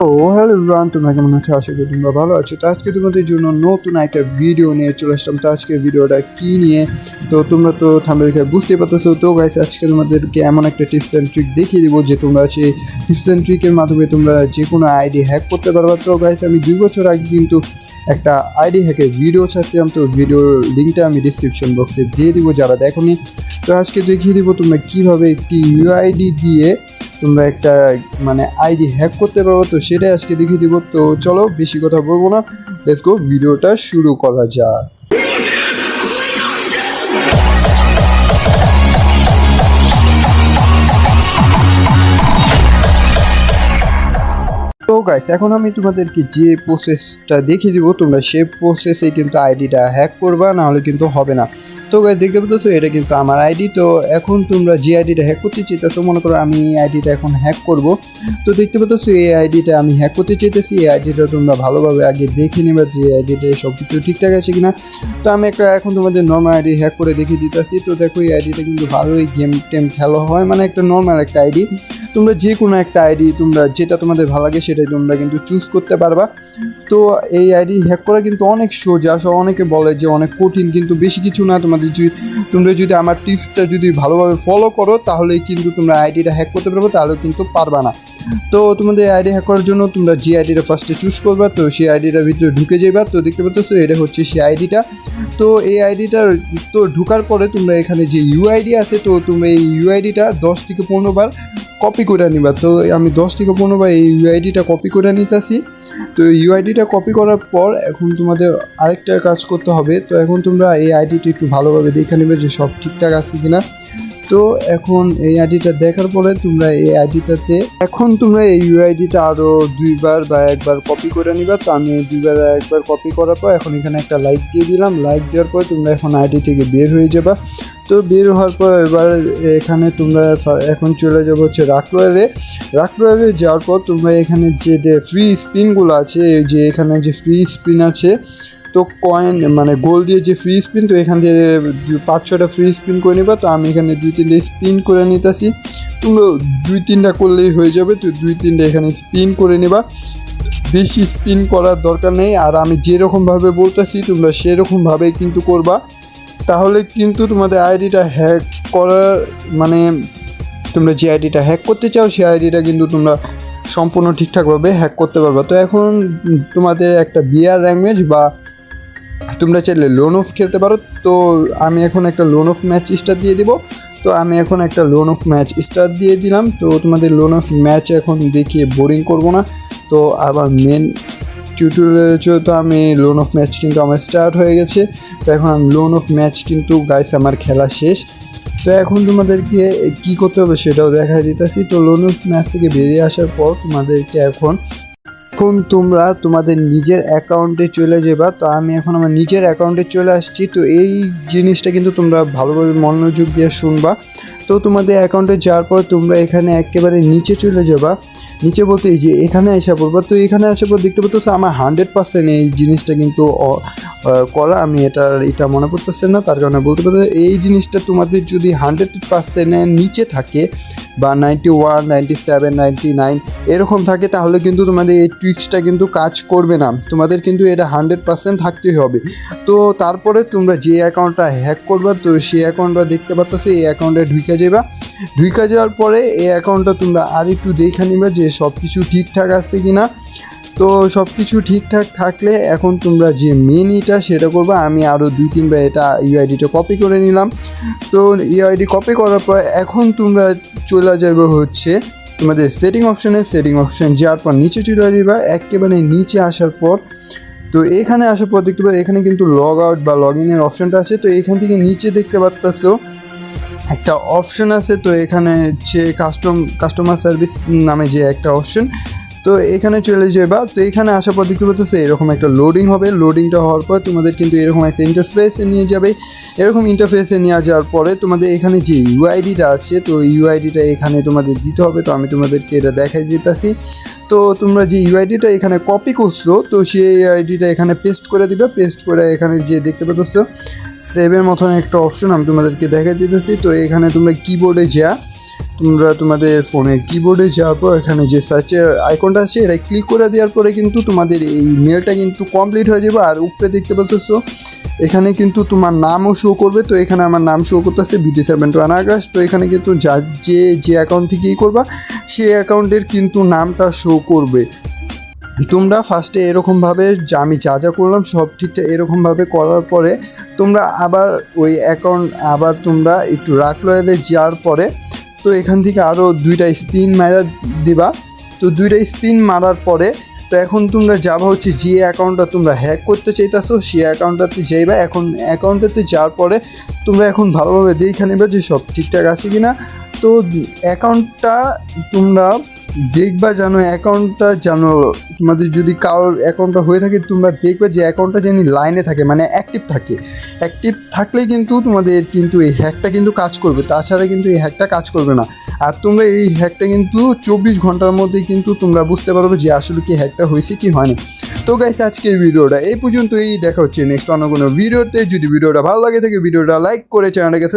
ও hello everyone, তোমরা কেমন আছো? আশা করি তোমরা ভালো আছো। তো আজকে তোমাদের জন্য নতুন একটা ভিডিও নিয়ে চলে আসলাম। তো আজকে ভিডিওটা কি নিয়ে তো তোমরা তো থাম্বনেল দেখে বুঝতে পারতেছো। তো গাইস, আজকে তোমাদেরকে এমন একটা টিপস অ্যান্ড ট্রিক দেখিয়ে দিব যে তোমরা সেই টিপস অ্যান্ড ট্রিকের মাধ্যমে তোমরা যে কোনো আইডি হ্যাক করতে পারবা। তো গাইস, আমি 2 বছর আগে কিন্তু একটা আইডি হ্যাকের ভিডিও ছাড়ছিলাম। তো ভিডিওর লিঙ্কটা আমি ডিসক্রিপশন বক্সে দিয়ে দিব যারা দেখোনি। তো আজকে দেখিয়ে দিব তোমরা কীভাবে একটি ইউআইডি দিয়ে তোমরা একটা আইডি হ্যাক করতে পারবো। তো সেটাই আজকে দেখিয়ে দিব। তো চলো বেশি কথা বলবো না, লেটস গো, ভিডিওটা শুরু করা যাক। তো গাইস, এখন আমি তোমাদেরকে যে প্রসেসটা দেখিয়ে দিব তোমরা সেই প্রসেসে কিন্তু আইডিটা হ্যাক করবা, না হলে কিন্তু হবে না। তো গাইস, দেখতে পাচ্ছ এটা কিন্তু আমার আইডি। তো এখন তোমরা যে আইডিটা হ্যাক করতে চাইতেছো, মনে করো আমি এই আইডিটা এখন হ্যাক করব। তো দেখতে পাচ্ছ এই আইডিটা আমি হ্যাক করতে চাইতেছি। এই আইডিটা তোমরা ভালোভাবে আগে দেখে নেবা যে আইডিটা সব কিছু ঠিকঠাক আছে কিনা। তো আমি এখন তোমাদের নর্মাল আইডি হ্যাক করে দেখিয়ে দিতেছি। তো দেখো এই আইডিটা কিন্তু ভালোই গেম টেম খেলা হয়, একটা নর্মাল একটা আইডি। তোমরা যে কোনো একটা আইডি তোমরা যেটা তোমাদের ভালো লাগে সেটাই তোমরা কিন্তু চুজ করতে পারবা। তো এই আইডি হ্যাক করা কিন্তু অনেক সোজা। অনেকে বলে যে অনেক কঠিন, কিন্তু বেশি কিছু না। তোমরা যদি আমার টিপসটা যদি ভালোভাবে ফলো করো তাহলেই কিন্তু তোমরা আইডিটা হ্যাক করতে পারবে, তাহলে কিন্তু পারবা না। তো তোমাদের আইডি হ্যাক করার জন্য তোমরা যে আইডিটা ফার্স্টে চুজ করবা, তো সেই আইডিটার ভিতরে ঢুকে যাবা। তো দেখতে পাচ্ছ এটা হচ্ছে সেই আইডিটা। তো এই আইডিটার তো ঢুকার পরে তোমরা এখানে যে ইউআইডি আছে, তো তোমরা এই ইউআইডিটা 10 থেকে 15 বার কপি করে নিবা। তো আমি 10 থেকে 15 বার এই ইউআইডিটা কপি করে নিতেছি। তো ইউআইডিটা কপি করার পর এখন তোমাদের আরেকটা কাজ করতে হবে। তো এখন তোমরা এই আইডিটা একটু ভালোভাবে দেখে নেবে যে সব ঠিকঠাক আছে কিনা। তো এখন এই আইডিটা দেখার পরে তোমরা এই আইডিটাতে এখন তোমরা এই ইউআইডিটা আরও 2 বার বা 1 বার কপি করে নিবা। তো আমি 2 বার 1 বার কপি করার পর এখন এখানে একটা লাইক দিয়ে দিলাম। লাইক দেওয়ার পর তোমরা এখন আইডি থেকে বের হয়ে যাবা। তো বের হওয়ার পর এবার এখানে তোমরা এখন চলে যাবো হচ্ছে রাকরয়ারে যাওয়ার পর তোমরা এখানে যে ফ্রি স্পিনগুলো আছে, যে এখানে যে ফ্রি স্পিন আছে, তো কয়েন গোল দিয়ে যে ফ্রি স্পিন, তো এখান থেকে 5-6টা ফ্রি স্পিন করে নিবা। তো আমি এখানে 2-3টে স্পিন করে নিতেছি। তোমরা 2-3টা করলেই হয়ে যাবে। তো 2-3টা এখানে স্পিন করে নিবা, বেশি স্পিন করার দরকার নেই। আর আমি যেরকমভাবে বলতেছি তোমরা সেরকমভাবেই কিন্তু করবা, তাহলে কিন্তু তোমাদের আইডিটা হ্যাক করার তোমরা যে আইডিটা হ্যাক করতে চাও সেই আইডিটা কিন্তু তোমরা সম্পূর্ণ ঠিকঠাকভাবে হ্যাক করতে পারবা। তো এখন তোমাদের একটা বিআর ল্যাঙ্গুয়েজ বা তোমরা চাইলে লোন অফ খেলতে পারো। তো আমি এখন একটা লোন অফ ম্যাচ স্টার দিয়ে দিব। তো আমি এখন একটা লোন অফ ম্যাচ স্টার দিয়ে দিলাম। তো তোমাদের লোন অফ ম্যাচ এখন দেখিয়ে বোরিং করব না। তো আবার মেন টিউটোরিয়ালে তো আমি লোন অফ ম্যাচ কিন্তু আমার স্টার্ট হয়ে গেছে। তো এখন আমি লোন অফ ম্যাচ কিন্তু গাইস আমার খেলা শেষ। তো এখন তোমাদেরকে কী করতে হবে সেটাও দেখাই দিতেছি। তো লোন অফ ম্যাচ থেকে বেরিয়ে আসার পর তোমাদেরকে এখন তোমরা তোমাদের নিজের অ্যাকাউন্টে চলে যাবা। তো আমি এখন আমার নিজের অ্যাকাউন্টে চলে আসছি। তো এই জিনিসটা কিন্তু তোমরা ভালোভাবে মনোযোগ দিয়ে শুনবা। তো তোমাদের অ্যাকাউন্টে যাওয়ার পর তোমরা এখানে একেবারে নিচে চলে যাবা। নিচে বলতে এই যে এখানে আসা পড়বা। তো এখানে আসার পর দেখতে পাচ্ছ আমার 100% এই জিনিসটা কিন্তু করা। আমি এটা মনে পড়তেছে না, তার কারণে বলতে পারতে এই জিনিসটা তোমাদের যদি 100%-এর নিচে থাকে বা 91, 97, 99 এরকম থাকে, তাহলে কিন্তু তোমাদের এই ট্রিক্সটা কিন্তু কাজ করবে না। তোমাদের কিন্তু এটা 100% থাকতেই হবে। তো তারপরে তোমরা যে অ্যাকাউন্টটা হ্যাক করবা, তো সেই অ্যাকাউন্টটা দেখতে পাচ্ছ এই অ্যাকাউন্টে ঢুকে যাওয়ার পরে এই অ্যাকাউন্টটা তোমরা আর একটু দেখে নিবা যে সব কিছু ঠিকঠাক আছে কি না। তো সব কিছু ঠিকঠাক থাকলে এখন তোমরা যে মেন সেটা করবা। আমি আরও 2-3 বার এটা ইউআইডিটা কপি করে নিলাম। তো ইউআইডি কপি করার পর এখন তোমরা চলে যাবে হচ্ছে তোমাদের সেটিং অপশন যাওয়ার পর নিচে চলে যাবা। একেবারে নিচে আসার পর তো এখানে আসার পর দেখতে পাবে এখানে কিন্তু লগ আউট বা লগ ইনের অপশনটা আছে। তো এখান থেকে নিচে দেখতে পাচ্ছ একটা অপশন আছে। তো এখানে হচ্ছে কাস্টমার সার্ভিস নামে যে একটা অপশন, তো এখানে চলে যাবা। তো এখানে আসার পর দেখতে পাচ্ছ এরকম একটা লোডিং হবে। লোডিংটা হওয়ার পর তোমাদের কিন্তু এরকম একটা ইন্টারফেসে নিয়ে যাবে। এরকম ইন্টারফেসে নিয়ে যাওয়ার পরে তোমাদের এখানে যে ইউআইডিটা আছে, তো ইউআইডিটা এখানে তোমাদের দিতে হবে। তো আমি তোমাদেরকে এটা দেখাই দিতেছি। তো তোমরা যে ইউআইডিটা এখানে কপি করছো, তো সেই আইডিটা এখানে পেস্ট করে দিবে। পেস্ট করে এখানে যে দেখতে পাচ্ছ সেভের মতন একটা অপশন আমি তোমাদেরকে দেখাই দিতেছি। তো এখানে তোমরা কিবোর্ডে যা তোমরা তোমাদের ফোনের কিবোর্ডে যাওয়ার পর এখানে যে সার্চের আইকনটা আছে এটা ক্লিক করে দেওয়ার পরে কিন্তু তোমাদের এই মেলটা কিন্তু কমপ্লিট হয়ে যাবে। আর উপরে দেখতে পাচ্ছো এখানে কিন্তু তোমার নামও শো করবে। তো এখানে আমার নাম শো করতেছে BT71 আকাশ। তো এখানে কিন্তু যে অ্যাকাউন্ট থেকেই করবা সেই অ্যাকাউন্টের কিন্তু নামটা শো করবে। তোমরা ফার্স্টে এরকমভাবে আমি যা করলাম সব ঠিকঠাক এরকমভাবে করার পরে তোমরা আবার ওই অ্যাকাউন্ট আবার তোমরা একটু রাখলয়ে যাওয়ার পরে তো এখান থেকে আরও 2টা স্পিন মারা দিবা। তো 2টা স্পিন মারার পরে তো এখন তোমরা যাবা হচ্ছে যে অ্যাকাউন্টটা তোমরা হ্যাক করতে চাইতেছো সেই অ্যাকাউন্টটাতে যাইবা। এখন অ্যাকাউন্টটাতে যাওয়ার পরে তোমরা এখন ভালোভাবে দেখে নেবে যে সব ঠিকঠাক আছে কি না। তো অ্যাকাউন্টটা তোমরা দেখবা যেন অ্যাকাউন্টটা যেন তোমাদের যদি কারোর অ্যাকাউন্টটা হয়ে থাকে তোমরা দেখবে যে অ্যাকাউন্টটা যেন লাইনে থাকে মানে অ্যাক্টিভ থাকে। অ্যাক্টিভ থাকলেই কিন্তু তোমাদের কিন্তু এই হ্যাকটা কিন্তু কাজ করবে, তাছাড়া কিন্তু এই হ্যাকটা কাজ করবে না। আর তোমরা এই হ্যাকটা কিন্তু 24 ঘন্টার মধ্যেই কিন্তু তোমরা বুঝতে পারবে যে আসলে কি হ্যাকটা হয়েছে কি হয়নি। তো গাইস আজকের ভিডিওটা এই পর্যন্তই, দেখা হচ্ছে নেক্সট অন্য কোনো ভিডিওতে। যদি ভিডিওটা ভালো লাগে থাকে ভিডিওটা লাইক করে চ্যানেলটাকে